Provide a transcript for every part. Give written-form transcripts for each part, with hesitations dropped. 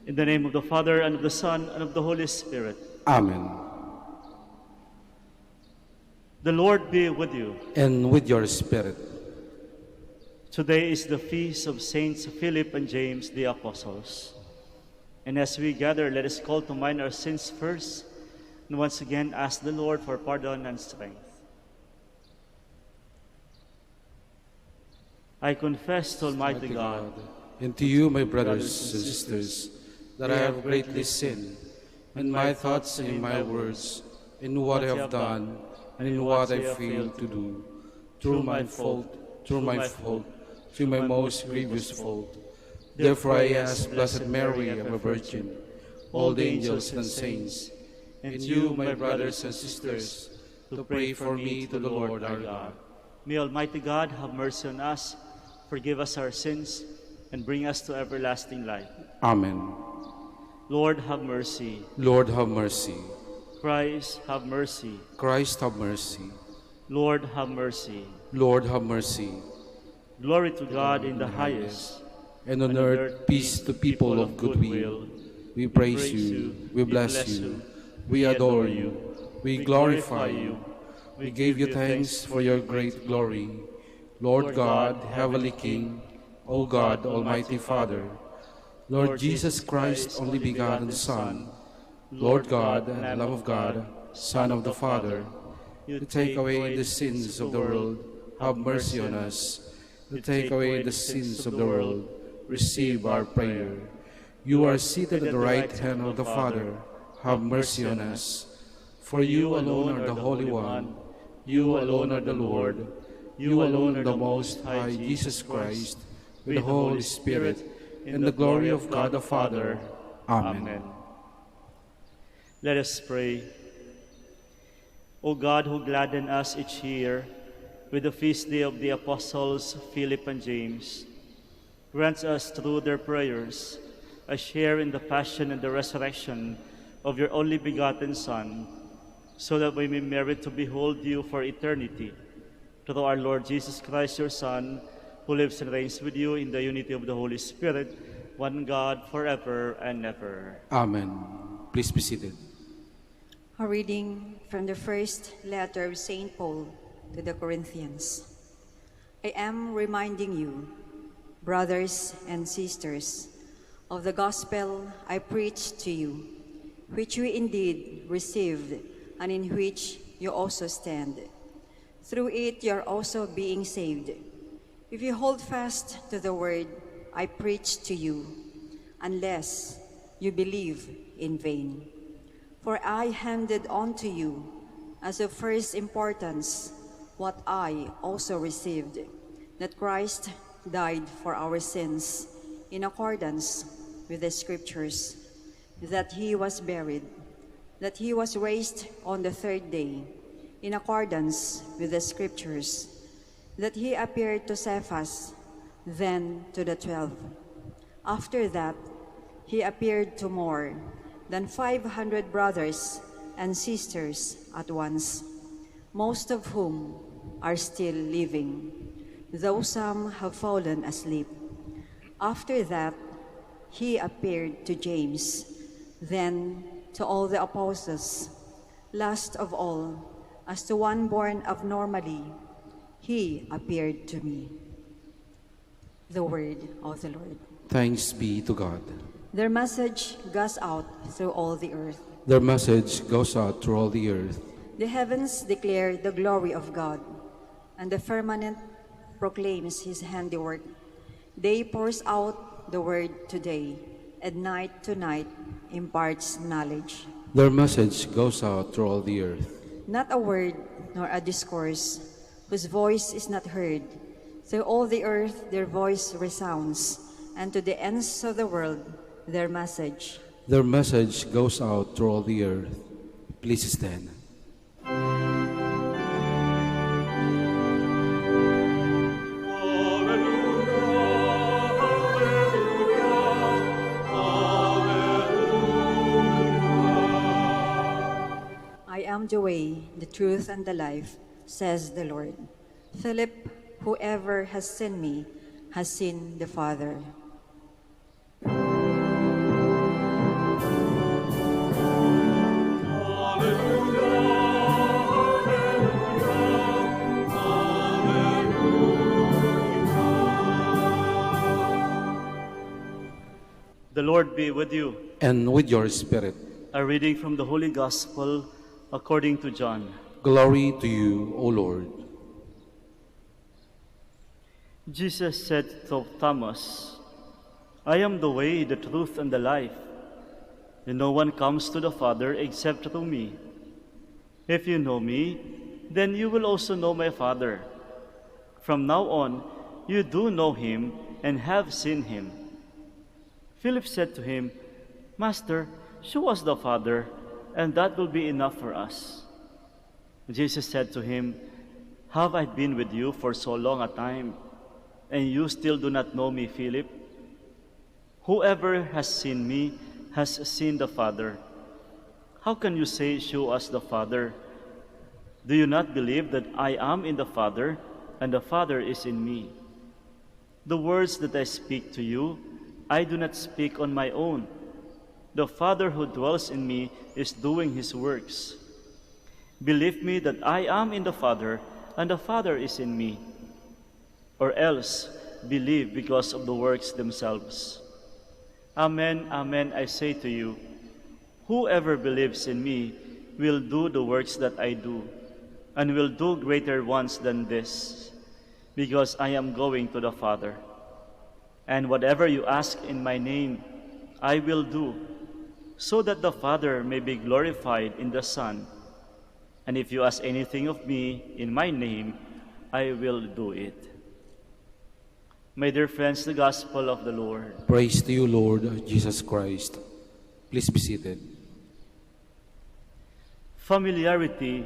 In the name of the Father, and of the Son, and of the Holy Spirit. Amen. The Lord be with you. And with your spirit. Today is the feast of Saints Philip and James the Apostles. And as we gather, let us call to mind our sins first, and once again ask the Lord for pardon and strength. I confess to Almighty God, and to you, my brothers and sisters, that I have greatly sinned in my thoughts and in my words, in what I have done and in what I failed to do, through my most grievous fault. Therefore I ask Blessed Mary, ever Virgin, all the angels and saints, and you, my brothers and sisters, to pray for me to the Lord our God. may Almighty God have mercy on us, forgive us our sins, and bring us to everlasting life. Amen. Lord, have mercy. Lord, have mercy. Christ, have mercy. Christ, have mercy. Lord, have mercy. Lord, have mercy. Glory to God in the highest, and on earth peace to people of good will. We praise you, we bless you, we adore you, we glorify you. We give you thanks for your great glory. Lord God, Heavenly King, O God, Almighty Father, Lord Jesus Christ, only begotten Son, Lord God and Lamb of God, Son of the Father, you take away the sins of the world, have mercy on us. To take away the sins of the world, receive our prayer. You are seated at the right hand of the Father, have mercy on us. For you alone are the Holy One, you alone are the Lord, you alone are the Most High Jesus Christ, with the Holy Spirit, in the glory of God the Father. Amen. Let us pray. O God, who gladden us each year with the feast day of the Apostles Philip and James, grant us through their prayers a share in the passion and the resurrection of your only begotten Son, so that we may merit to behold you for eternity. Through our Lord Jesus Christ, your Son, who lives and reigns with you in the unity of the Holy Spirit, one God, forever and ever. Amen. Please be seated. A reading from the first letter of St. Paul to the Corinthians. I am reminding you, brothers and sisters, of the gospel I preached to you, which you indeed received, and in which you also stand. Through it you are also being saved, if you hold fast to the word I preached to you, unless you believe in vain. For I handed on to you as of first importance what I also received, that Christ died for our sins in accordance with the Scriptures, that he was buried, that he was raised on the third day in accordance with the Scriptures, that he appeared to Cephas, then to the 12. After that, he appeared to more than 500 brothers and sisters at once, most of whom are still living, though some have fallen asleep. After that, he appeared to James, then to all the apostles. Last of all, as to one born abnormally, he appeared to me. The word of the Lord. Thanks be to God. Their message goes out through all the earth. Their message goes out through all the earth. The heavens declare the glory of God, and the firmament proclaims his handiwork. Day pours out the word today, and night to night imparts knowledge. Their message goes out through all the earth. Not a word nor a discourse whose voice is not heard. Through all the earth their voice resounds, and to the ends of the world their message. Their message goes out through all the earth. Please stand. I am the way, the truth, and the life, says the Lord. Philip, whoever has seen me has seen the Father. The Lord be with you. And with your spirit. A reading from the Holy Gospel according to John. Glory to you, O Lord. Jesus said to Thomas, I am the way, the truth, and the life, and no one comes to the Father except through me. If you know me, then you will also know my Father. From now on, you do know him and have seen him. Philip said to him, Master, show us the Father, and that will be enough for us. Jesus said to him, Have I been with you for so long a time, and you still do not know me, Philip? Whoever has seen me has seen the Father. How can you say, Show us the Father? Do you not believe that I am in the Father, and the Father is in me? The words that I speak to you, I do not speak on my own. The Father who dwells in me is doing his works. Believe me that I am in the Father, and the Father is in me. Or else, believe because of the works themselves. Amen, amen, I say to you, whoever believes in me will do the works that I do, and will do greater ones than this, because I am going to the Father. And whatever you ask in my name, I will do, so that the Father may be glorified in the Son. And if you ask anything of me in my name, I will do it. My dear friends, the Gospel of the Lord. Praise to you, Lord Jesus Christ. Please be seated. Familiarity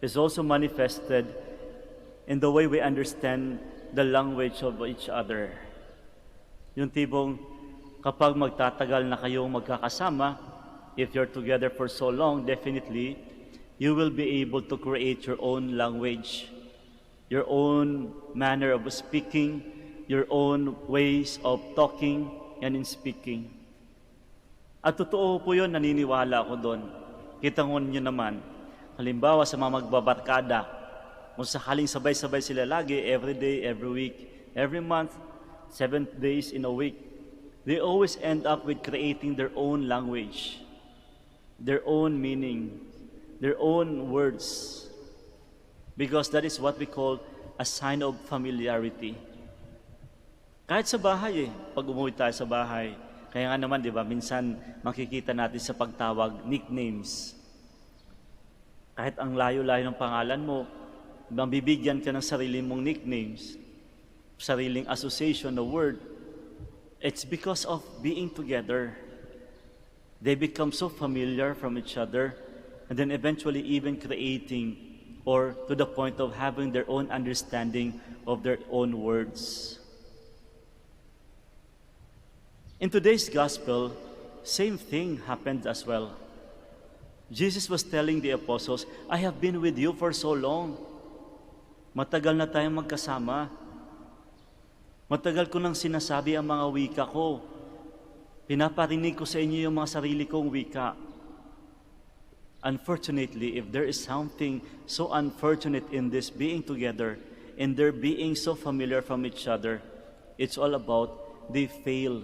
is also manifested in the way we understand the language of each other. Yung tibong kapag magtatagal na kayong magkakasama, if you're together for so long, definitely, you will be able to create your own language, your own manner of speaking, your own ways of talking and in speaking. At totoo po yun, naniniwala ako doon. Kitangon nyo naman, halimbawa sa mga magbabarkada, kung sakaling sabay-sabay sila lagi, every day, every week, every month, 7 days in a week, they always end up with creating their own language, their own meaning, their own words. Because that is what we call a sign of familiarity. Kahit sa bahay pag umuwi tayo sa bahay, kaya nga naman, di ba, minsan makikita natin sa pagtawag, nicknames. Kahit ang layo-layo ng pangalan mo, mabibigyan ka ng sarili mong nicknames, sariling association na word. It's because of being together. They become so familiar from each other, and then eventually even creating or to the point of having their own understanding of their own words. In today's gospel, same thing happened as well. Jesus was telling the apostles, I have been with you for so long. Matagal na tayong magkasama. Matagal ko nang sinasabi ang mga wika ko. Pinaparinig ko sa inyo yung mga sarili kong wika. Unfortunately, if there is something so unfortunate in this being together, in their being so familiar from each other, it's all about they fail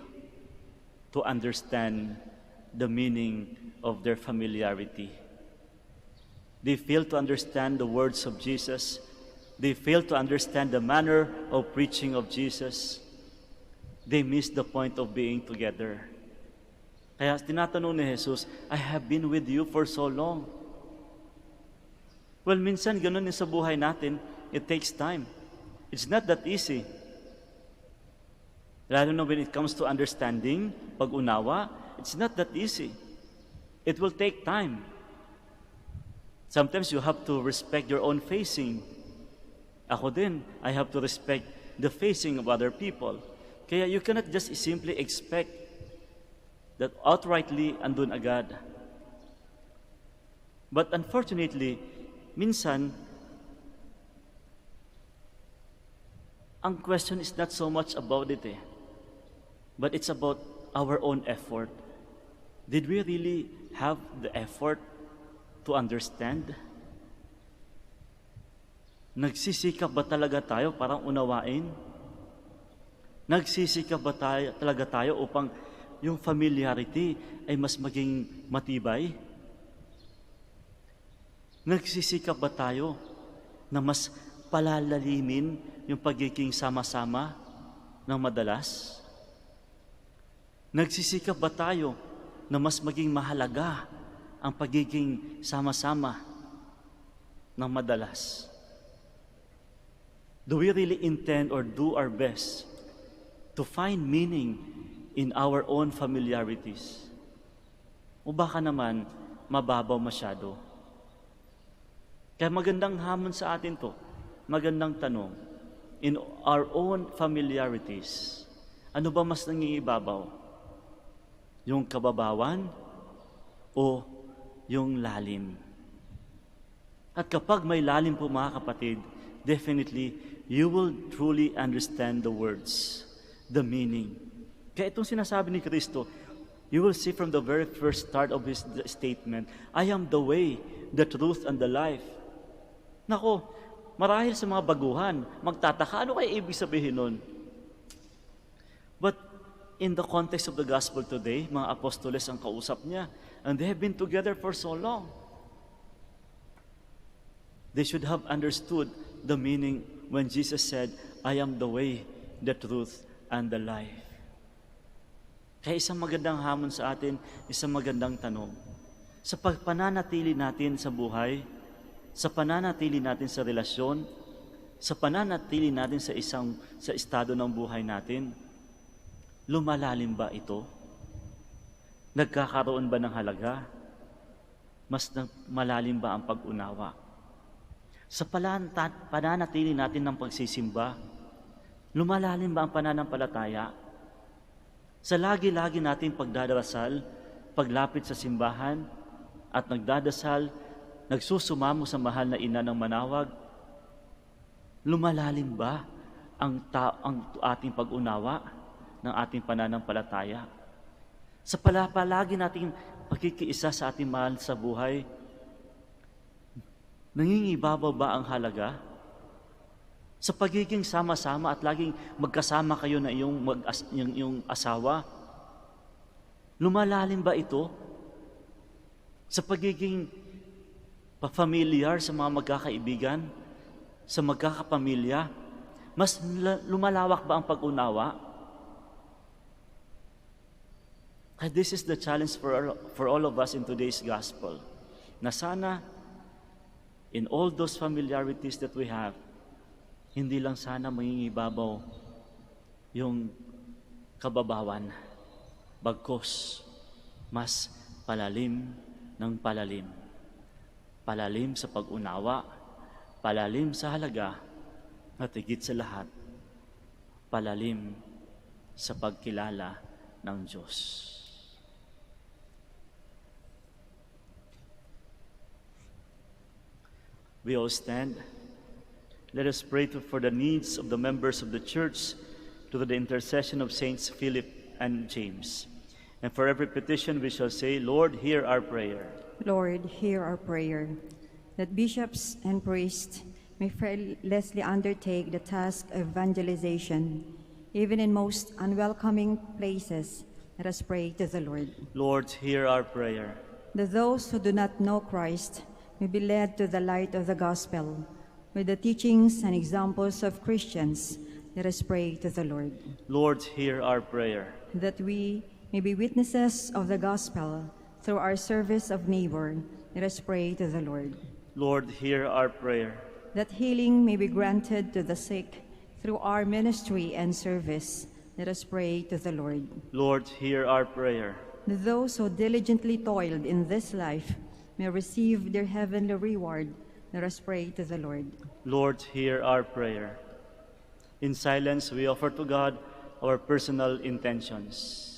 to understand the meaning of their familiarity. They fail to understand the words of Jesus. They fail to understand the manner of preaching of Jesus. They miss the point of being together. Kaya tinatanong ni Jesus, I have been with you for so long. Well, minsan ganun din sa buhay natin, it takes time. It's not that easy. Lalo na when it comes to understanding, pag-unawa, it's not that easy. It will take time. Sometimes you have to respect your own facing. Ako din, I have to respect the facing of other people. Kaya you cannot just simply expect that outrightly andun agad. But unfortunately, minsan, ang question is not so much about it but it's about our own effort. Did we really have the effort to understand? Nagsisikap ba talaga tayo parang unawain? Nagsisikap ba talaga tayo upang yung familiarity ay mas maging matibay? Nagsisikap ba tayo na mas palalalimin yung pagiging sama-sama ng madalas? Nagsisikap ba tayo na mas maging mahalaga ang pagiging sama-sama ng madalas? Do we really intend or do our best to find meaning in our own familiarities? O baka naman mababaw masyado? Kaya magandang hamon sa atin to, magandang tanong. In our own familiarities, ano ba mas nangingibabaw? Yung kababawan o yung lalim? At kapag may lalim po mga kapatid, definitely, you will truly understand the words, the meaning. Kaya itong sinasabi ni Kristo, you will see from the very first start of His statement, I am the way, the truth, and the life. Nako, marahil sa mga baguhan, magtataka, ano kaya ibig sabihin nun? But in the context of the gospel today, mga apostoles ang kausap niya, and they have been together for so long. They should have understood the meaning when Jesus said, I am the way, the truth, and the life. Kaya isang magandang hamon sa atin, isang magandang tanong. Sa pagpananatili natin sa buhay, sa pananatili natin sa relasyon, sa pananatili natin sa estado ng buhay natin, lumalalim ba ito? Nagkakaroon ba ng halaga? Mas malalim ba ang pag-unawa? Sa pananatili natin ng pagsisimba, lumalalim ba ang pananampalataya? Sa lagi-lagi nating pagdadarasal, paglapit sa simbahan, at nagdadasal, nagsusumamo sa mahal na ina ng Manaoag, lumalalim ba ang ating pag-unawa ng ating pananampalataya? Sa palagi nating pagkikiisa sa ating mahal sa buhay, nangingibabaw ba ang halaga? Sa pagiging sama-sama at laging magkasama kayo na iyong asawa, lumalalim ba ito? Sa pagiging familiar sa mga magkakaibigan, sa magkakapamilya, mas lumalawak ba ang pag-unawa? And this is the challenge for all of us in today's gospel, na sana in all those familiarities that we have, hindi lang sana mangingibabaw yung kababawan, bagkus mas palalim ng palalim. Palalim sa pag-unawa, palalim sa halaga, at higit sa lahat, palalim sa pagkilala ng Diyos. We all stand. Let us pray for the needs of the members of the church through the intercession of Saints Philip and James. And for every petition we shall say, Lord, hear our prayer. Lord, hear our prayer. That bishops and priests may fearlessly undertake the task of evangelization, even in most unwelcoming places. Let us pray to the Lord. Lord, hear our prayer. That those who do not know Christ may be led to the light of the gospel, with the teachings and examples of Christians. Let us pray to the Lord. Lord, hear our prayer. That we may be witnesses of the gospel through our service of neighbor. Let us pray to the Lord. Lord, hear our prayer. That healing may be granted to the sick through our ministry and service. Let us pray to the Lord. Lord, hear our prayer. That those who diligently toiled in this life may receive their heavenly reward. Let us pray to the Lord. Lord, hear our prayer. In silence, we offer to God our personal intentions.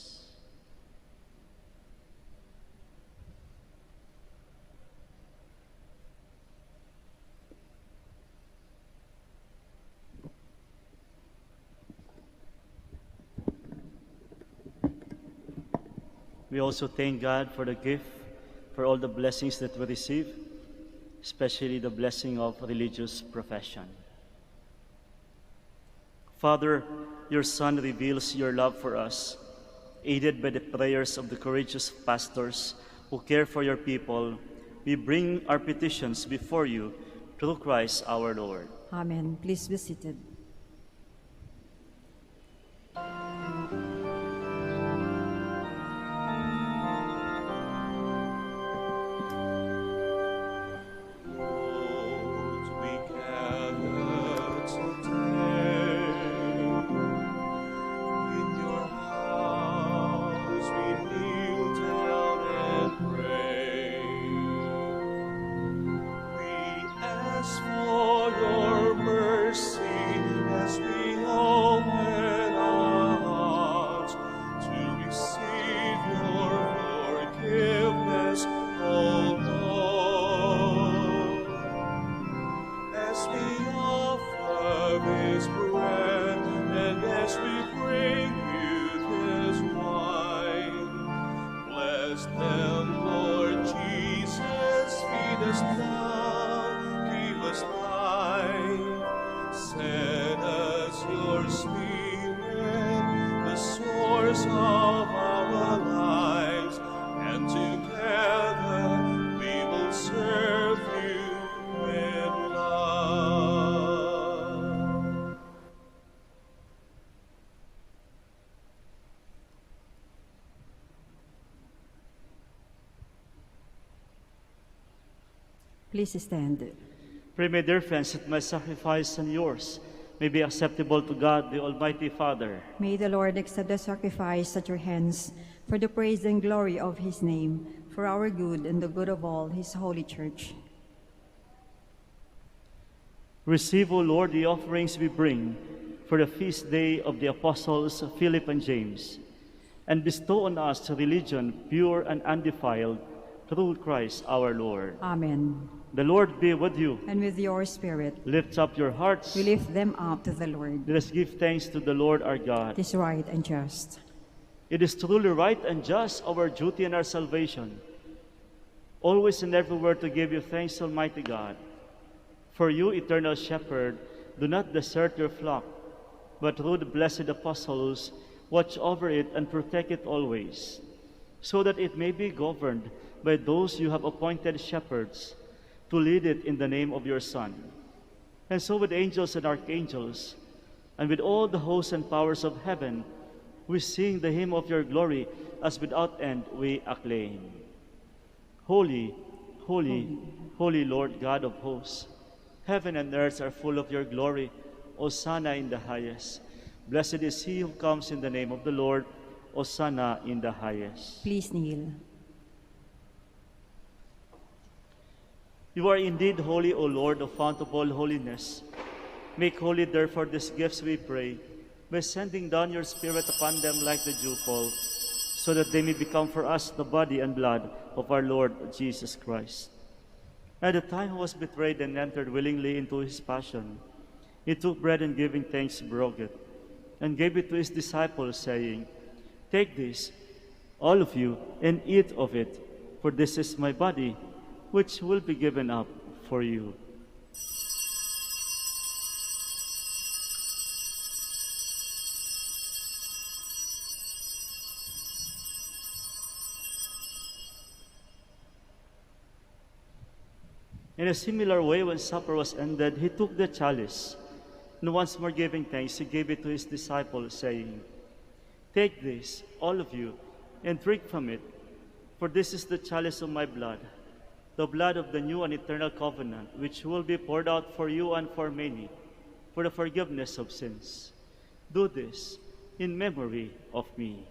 We also thank God for the gift, for all the blessings that we receive, especially the blessing of religious profession. Father, your Son reveals your love for us aided by the prayers of the courageous pastors who care for your people, we bring our petitions before you through Christ our Lord. Amen. Please be seated. Please stand. Pray, my dear friends, that my sacrifice and yours may be acceptable to God, the Almighty Father. May the Lord accept the sacrifice at your hands for the praise and glory of his name, for our good and the good of all his holy church. Receive, O Lord, the offerings we bring for the feast day of the apostles Philip and James, and bestow on us a religion pure and undefiled through Christ our Lord. Amen. The Lord be with you. And with your spirit. Lift up your hearts. We lift them up to the Lord. Let us give thanks to the Lord our God. It is right and just. It is truly right and just, our duty and our salvation, always and everywhere to give you thanks, Almighty God. For you, eternal shepherd, do not desert your flock, but through the blessed apostles, watch over it and protect it always, so that it may be governed by those you have appointed shepherds, to lead it in the name of your Son. And so with angels and archangels, and with all the hosts and powers of heaven, we sing the hymn of your glory, as without end we acclaim. Holy, holy, holy Lord God of hosts, heaven and earth are full of your glory. Hosanna in the highest. Blessed is he who comes in the name of the Lord. Hosanna in the highest. Please kneel. You are indeed holy, O Lord, the fount of all holiness. Make holy, therefore, these gifts, we pray, by sending down your Spirit upon them like the dewfall, so that they may become for us the body and blood of our Lord Jesus Christ. At the time he was betrayed and entered willingly into his passion, he took bread and giving thanks, broke it, and gave it to his disciples, saying, "Take this, all of you, and eat of it, for this is my body, which will be given up for you." In a similar way, when supper was ended, he took the chalice, and once more giving thanks, he gave it to his disciples, saying, "Take this, all of you, and drink from it, for this is the chalice of my blood, the blood of the new and eternal covenant, which will be poured out for you and for many, for the forgiveness of sins. Do this in memory of me."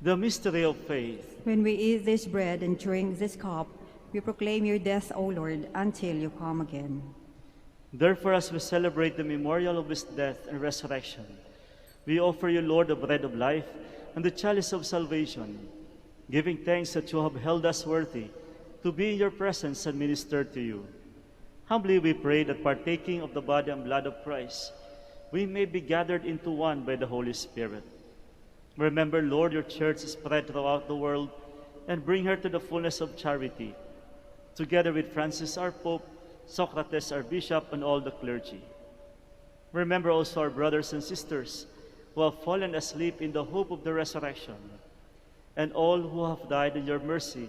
The mystery of faith. When we eat this bread and drink this cup, we proclaim your death, O Lord, until you come again. Therefore, as we celebrate the memorial of his death and resurrection, we offer you, Lord, the bread of life and the chalice of salvation, giving thanks that you have held us worthy to be in your presence and minister to you. Humbly we pray that, partaking of the body and blood of Christ, we may be gathered into one by the Holy Spirit. Remember, Lord, your church is spread throughout the world, and bring her to the fullness of charity, together with Francis our Pope, Socrates our Bishop, and all the clergy. Remember also our brothers and sisters who have fallen asleep in the hope of the resurrection, and all who have died in your mercy.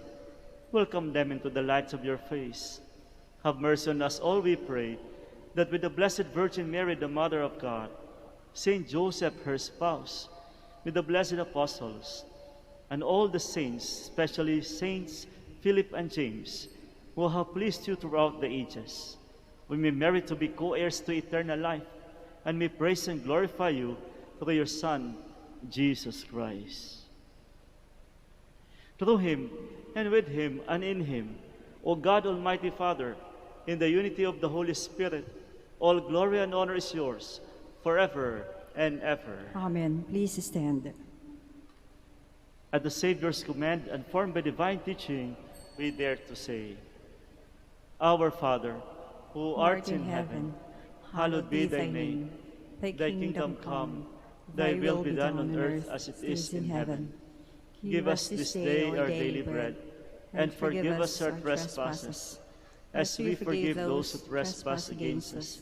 Welcome them into the light of your face. Have mercy on us all, we pray, that with the Blessed Virgin Mary, the Mother of God, Saint Joseph, her spouse, with the blessed apostles, and all the saints, especially Saints Philip and James, who have pleased you throughout the ages, we may merit to be co-heirs to eternal life, and may praise and glorify you through your Son, Jesus Christ. Through him, and with him, and in him, O God, Almighty Father, in the unity of the Holy Spirit, all glory and honor is yours, forever and ever. Amen. Please stand. At the Savior's command and formed by divine teaching, we dare to say, Our Father, who art in heaven, hallowed be thy name. Thy kingdom come, thy will be done on earth as it is in heaven. Give us this day our daily bread, and forgive us our trespasses, as we forgive those who trespass against us.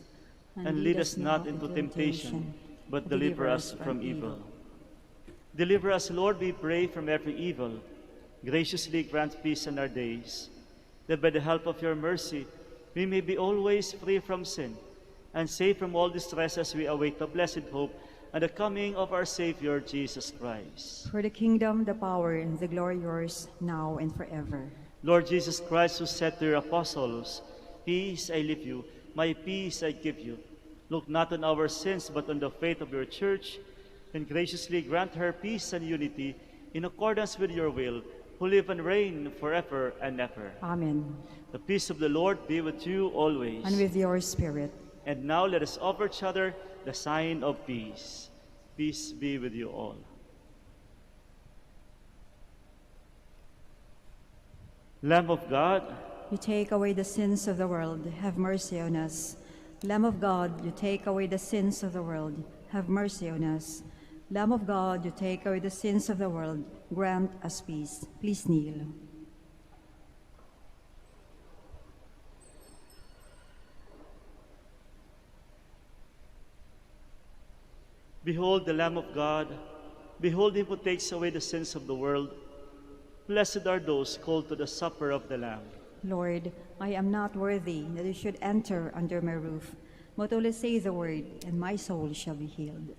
And lead us not into temptation, but deliver us from evil. Deliver us, Lord, we pray, from every evil. Graciously grant peace in our days, that by the help of your mercy we may be always free from sin, and safe from all distress as we await the blessed hope and the coming of our Savior, Jesus Christ. For the kingdom, the power, and the glory yours, now and forever. Lord Jesus Christ, who said to your apostles, Peace I leave you, my peace I give you. Look not on our sins, but on the faith of your church, and graciously grant her peace and unity in accordance with your will, who live and reign forever and ever. Amen. The peace of the Lord be with you always. And with your spirit. And now let us offer each other the sign of peace. Peace be with you all. Lamb of God, you take away the sins of the world, have mercy on us. Lamb of God, you take away the sins of the world, have mercy on us. Lamb of God, you take away the sins of the world, grant us peace. Please kneel. Behold the Lamb of God. Behold him who takes away the sins of the world. Blessed are those called to the supper of the Lamb. Lord, I am not worthy that you should enter under my roof, but only say the word, and my soul shall be healed.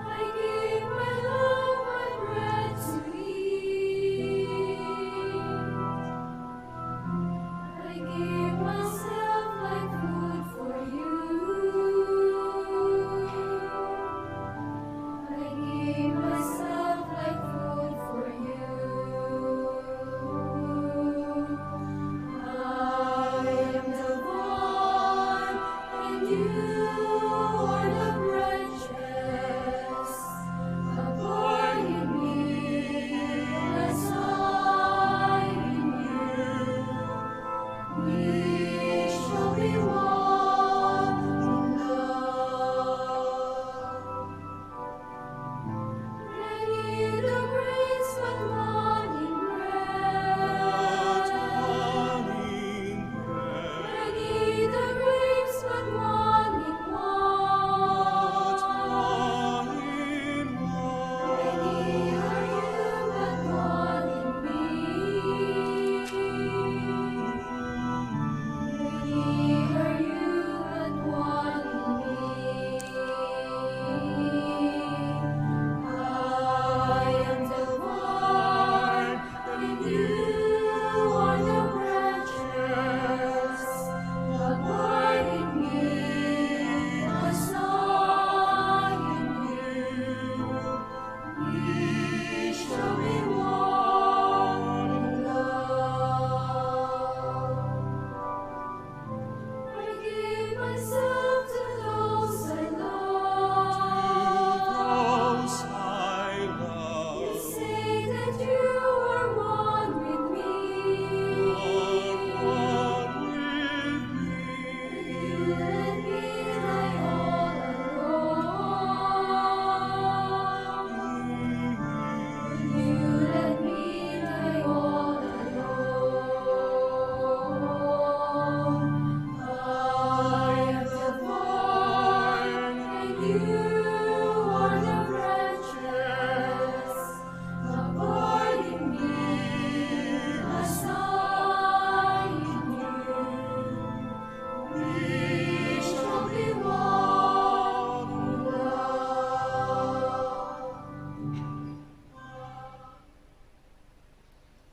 I give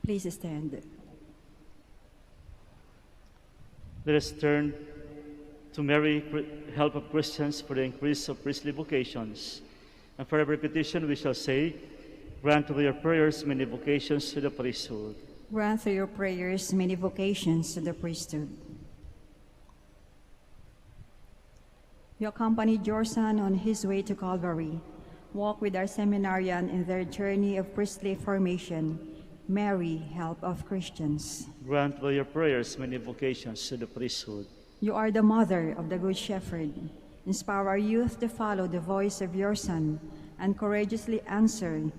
Please stand. Let us turn to Mary, help of Christians, for the increase of priestly vocations. And for every petition we shall say, grant through your prayers many vocations to the priesthood. Grant through your prayers many vocations to the priesthood. You accompanied your son on his way to Calvary. Walk with our seminarian in their journey of priestly formation. Mary, help of Christians. Grant through your prayers many vocations to the priesthood. You are the mother of the Good Shepherd. Inspire our youth to follow the voice of your Son and courageously answer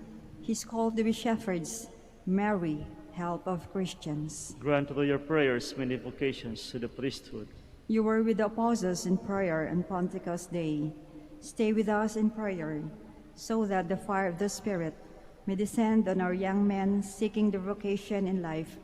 his call to be shepherds. Mary, help of Christians. Grant through your prayers many vocations to the priesthood. You were with the apostles in prayer on Pentecost Day. Stay with us in prayer, so that the fire of the Spirit may descend on our young men seeking the vocation in life.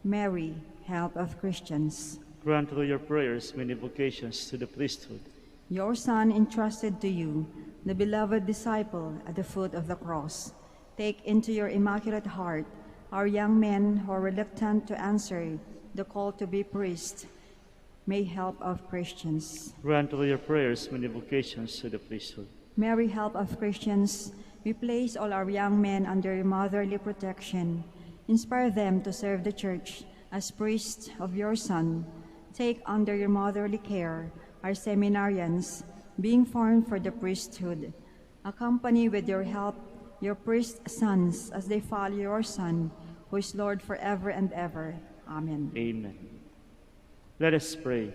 Mary, help of Christians. Grant through your prayers many vocations to the priesthood. Your Son entrusted to you, the beloved disciple at the foot of the cross. Take into your immaculate heart our young men who are reluctant to answer the call to be priests. May help of Christians. Grant through your prayers many vocations to the priesthood. Mary, help of Christians, we place all our young men under your motherly protection. Inspire them to serve the Church as priests of your Son. Take under your motherly care our seminarians, being formed for the priesthood. Accompany with your help your priest sons as they follow your Son, who is Lord forever and ever. Amen. Amen. Let us pray.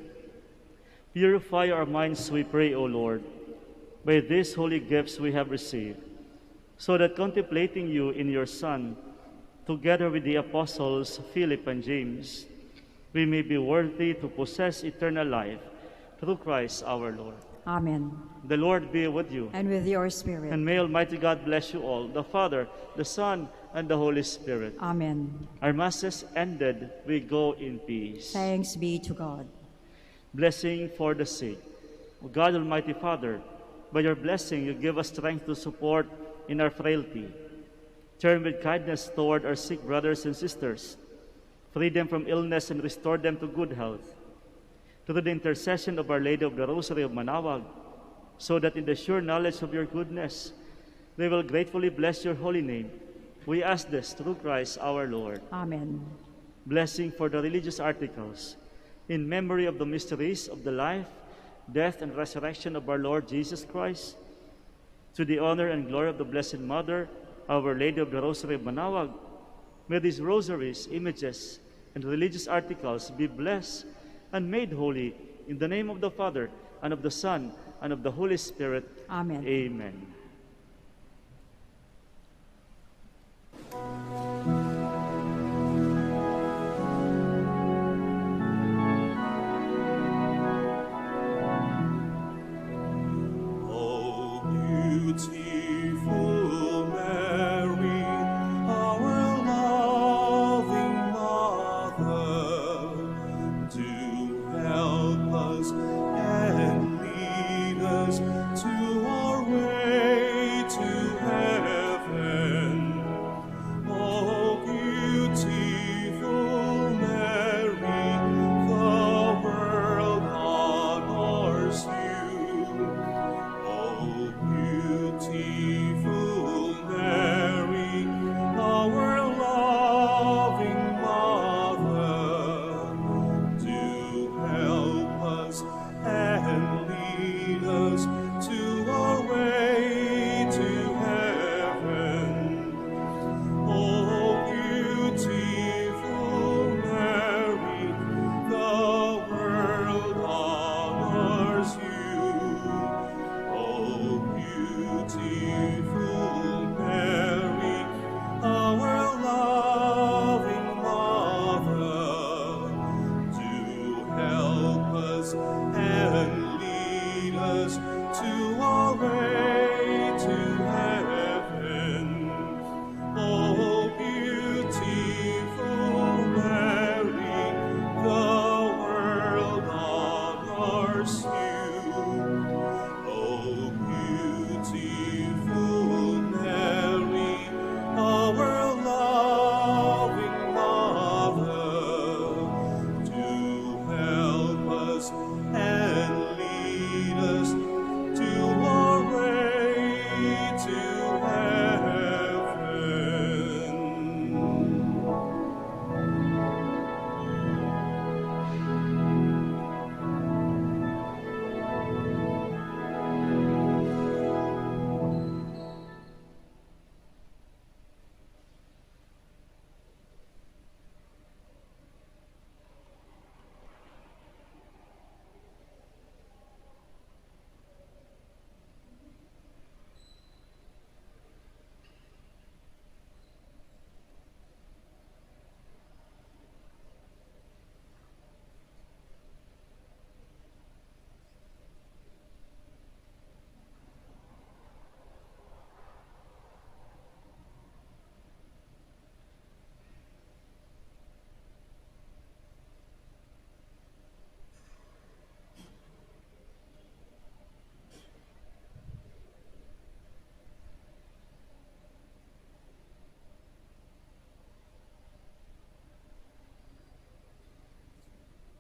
Purify our minds, we pray, O Lord, by these holy gifts we have received, so that contemplating you in your Son, together with the apostles Philip and James, we may be worthy to possess eternal life through Christ our Lord. Amen. The Lord be with you. And with your spirit. And may Almighty God bless you all, the Father, the Son, and the Holy Spirit. Amen. Our Masses ended, we go in peace. Thanks be to God. Blessing for the sick. O God, Almighty Father, by your blessing you give us strength to support in our frailty. Turn with kindness toward our sick brothers and sisters. Free them from illness and restore them to good health. Through the intercession of Our Lady of the Rosary of Manaoag, so that in the sure knowledge of your goodness, they will gratefully bless your holy name. We ask this through Christ our Lord. Amen. Blessing for the religious articles, in memory of the mysteries of the life, death, and resurrection of our Lord Jesus Christ, to the honor and glory of the Blessed Mother, Our Lady of the Rosary of Manaoag, may these rosaries, images, and religious articles be blessed and made holy in the name of the Father, and of the Son, and of the Holy Spirit. Amen. Amen.